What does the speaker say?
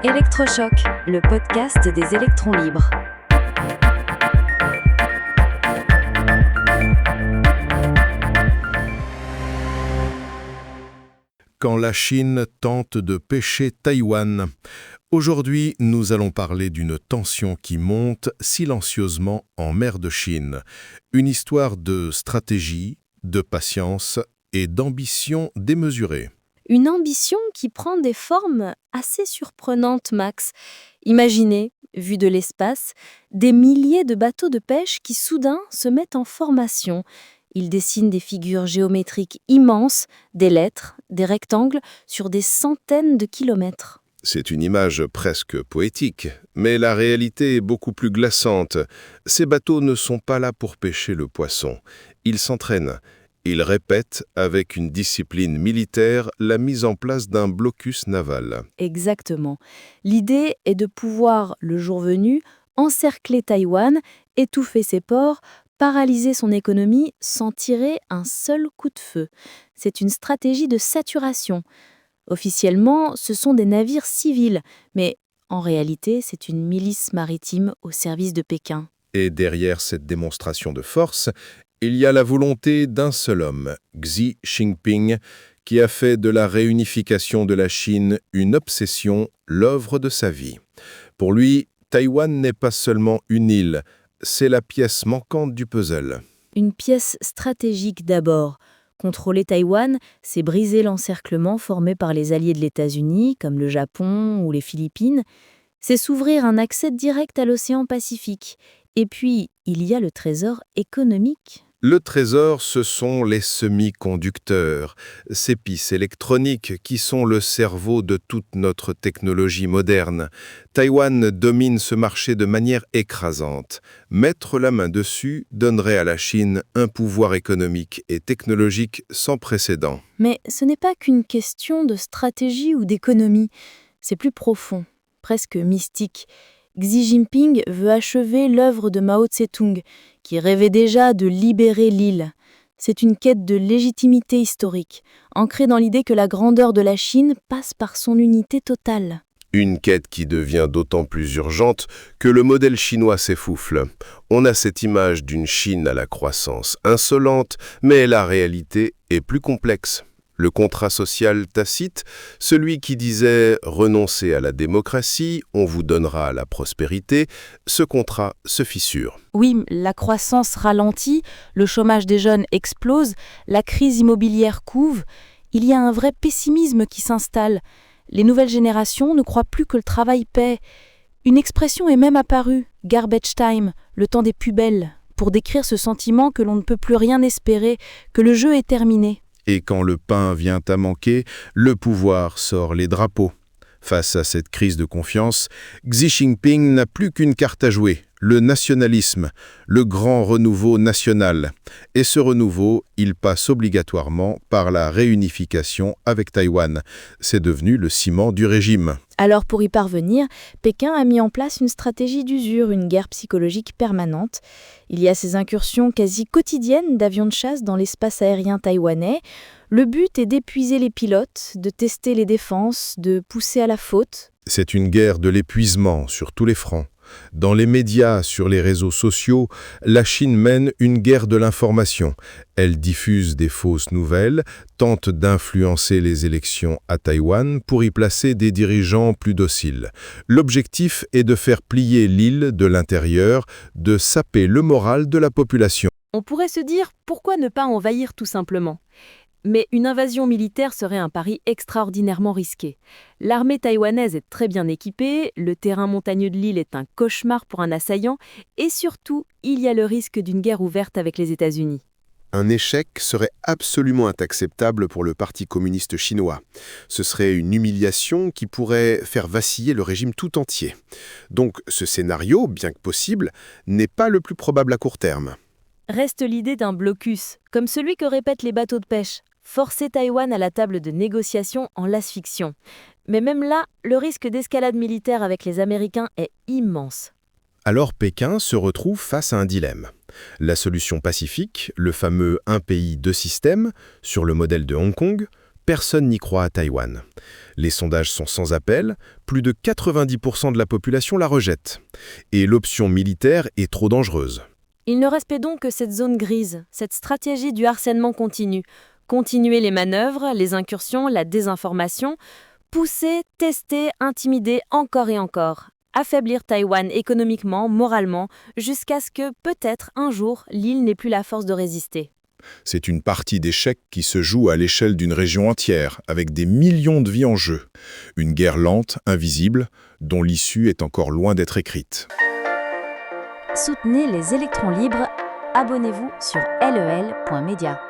Électrochoc, le podcast des électrons libres. Quand la Chine tente de pêcher Taïwan. Aujourd'hui, nous allons parler d'une tension qui monte silencieusement en mer de Chine. Une histoire de stratégie, de patience et d'ambition démesurée. Une ambition qui prend des formes assez surprenantes, Max. Imaginez, vu de l'espace, des milliers de bateaux de pêche qui soudain se mettent en formation. Ils dessinent des figures géométriques immenses, des lettres, des rectangles, sur des centaines de kilomètres. C'est une image presque poétique, mais la réalité est beaucoup plus glaçante. Ces bateaux ne sont pas là pour pêcher le poisson. Ils s'entraînent. Ils répètent, avec une discipline militaire, la mise en place d'un blocus naval. Exactement. L'idée est de pouvoir, le jour venu, encercler Taïwan, étouffer ses ports, paralyser son économie sans tirer un seul coup de feu. C'est une stratégie de saturation. Officiellement, ce sont des navires civils, mais en réalité, c'est une milice maritime au service de Pékin. Et derrière cette démonstration de force, il y a la volonté d'un seul homme, Xi Jinping, qui a fait de la réunification de la Chine une obsession, l'œuvre de sa vie. Pour lui, Taïwan n'est pas seulement une île, c'est la pièce manquante du puzzle. Une pièce stratégique d'abord. Contrôler Taïwan, c'est briser l'encerclement formé par les alliés de l'États-Unis, comme le Japon ou les Philippines. C'est s'ouvrir un accès direct à l'océan Pacifique. Et puis, il y a le trésor économique. Le trésor, ce sont les semi-conducteurs, ces puces électroniques qui sont le cerveau de toute notre technologie moderne. Taïwan domine ce marché de manière écrasante. Mettre la main dessus donnerait à la Chine un pouvoir économique et technologique sans précédent. Mais ce n'est pas qu'une question de stratégie ou d'économie. C'est plus profond, presque mystique. Xi Jinping veut achever l'œuvre de Mao Tse-tung, qui rêvait déjà de libérer l'île. C'est une quête de légitimité historique, ancrée dans l'idée que la grandeur de la Chine passe par son unité totale. Une quête qui devient d'autant plus urgente que le modèle chinois s'essouffle. On a cette image d'une Chine à la croissance insolente, mais la réalité est plus complexe. Le contrat social tacite, celui qui disait « renoncez à la démocratie, on vous donnera la prospérité », ce contrat se fissure. Oui, la croissance ralentit, le chômage des jeunes explose, la crise immobilière couve. Il y a un vrai pessimisme qui s'installe. Les nouvelles générations ne croient plus que le travail paie. Une expression est même apparue, « garbage time », le temps des poubelles, pour décrire ce sentiment que l'on ne peut plus rien espérer, que le jeu est terminé. Et quand le pain vient à manquer, le pouvoir sort les drapeaux. Face à cette crise de confiance, Xi Jinping n'a plus qu'une carte à jouer, le nationalisme, le grand renouveau national. Et ce renouveau, il passe obligatoirement par la réunification avec Taïwan. C'est devenu le ciment du régime. Alors pour y parvenir, Pékin a mis en place une stratégie d'usure, une guerre psychologique permanente. Il y a ces incursions quasi quotidiennes d'avions de chasse dans l'espace aérien taïwanais. Le but est d'épuiser les pilotes, de tester les défenses, de pousser à la faute. C'est une guerre de l'épuisement sur tous les fronts. Dans les médias, sur les réseaux sociaux, la Chine mène une guerre de l'information. Elle diffuse des fausses nouvelles, tente d'influencer les élections à Taïwan pour y placer des dirigeants plus dociles. L'objectif est de faire plier l'île de l'intérieur, de saper le moral de la population. On pourrait se dire, pourquoi ne pas envahir tout simplement ? Mais une invasion militaire serait un pari extraordinairement risqué. L'armée taïwanaise est très bien équipée, le terrain montagneux de l'île est un cauchemar pour un assaillant, et surtout, il y a le risque d'une guerre ouverte avec les États-Unis. Un échec serait absolument inacceptable pour le Parti communiste chinois. Ce serait une humiliation qui pourrait faire vaciller le régime tout entier. Donc ce scénario, bien que possible, n'est pas le plus probable à court terme. Reste l'idée d'un blocus, comme celui que répètent les bateaux de pêche. Forcer Taïwan à la table de négociation en l'asphyxion. Mais même là, le risque d'escalade militaire avec les Américains est immense. Alors Pékin se retrouve face à un dilemme. La solution pacifique, le fameux « un pays, deux systèmes », sur le modèle de Hong Kong, Personne n'y croit à Taïwan. Les sondages sont sans appel, plus de 90% de la population la rejette. Et l'option militaire est trop dangereuse. Il ne reste donc que cette zone grise, cette stratégie du harcèlement continu. Continuer les manœuvres, les incursions, la désinformation, pousser, tester, intimider encore et encore. Affaiblir Taïwan économiquement, moralement, jusqu'à ce que, peut-être, un jour, l'île n'ait plus la force de résister. C'est une partie d'échecs qui se joue à l'échelle d'une région entière, avec des millions de vies en jeu. Une guerre lente, invisible, dont l'issue est encore loin d'être écrite. Soutenez les électrons libres. Abonnez-vous sur lel.media.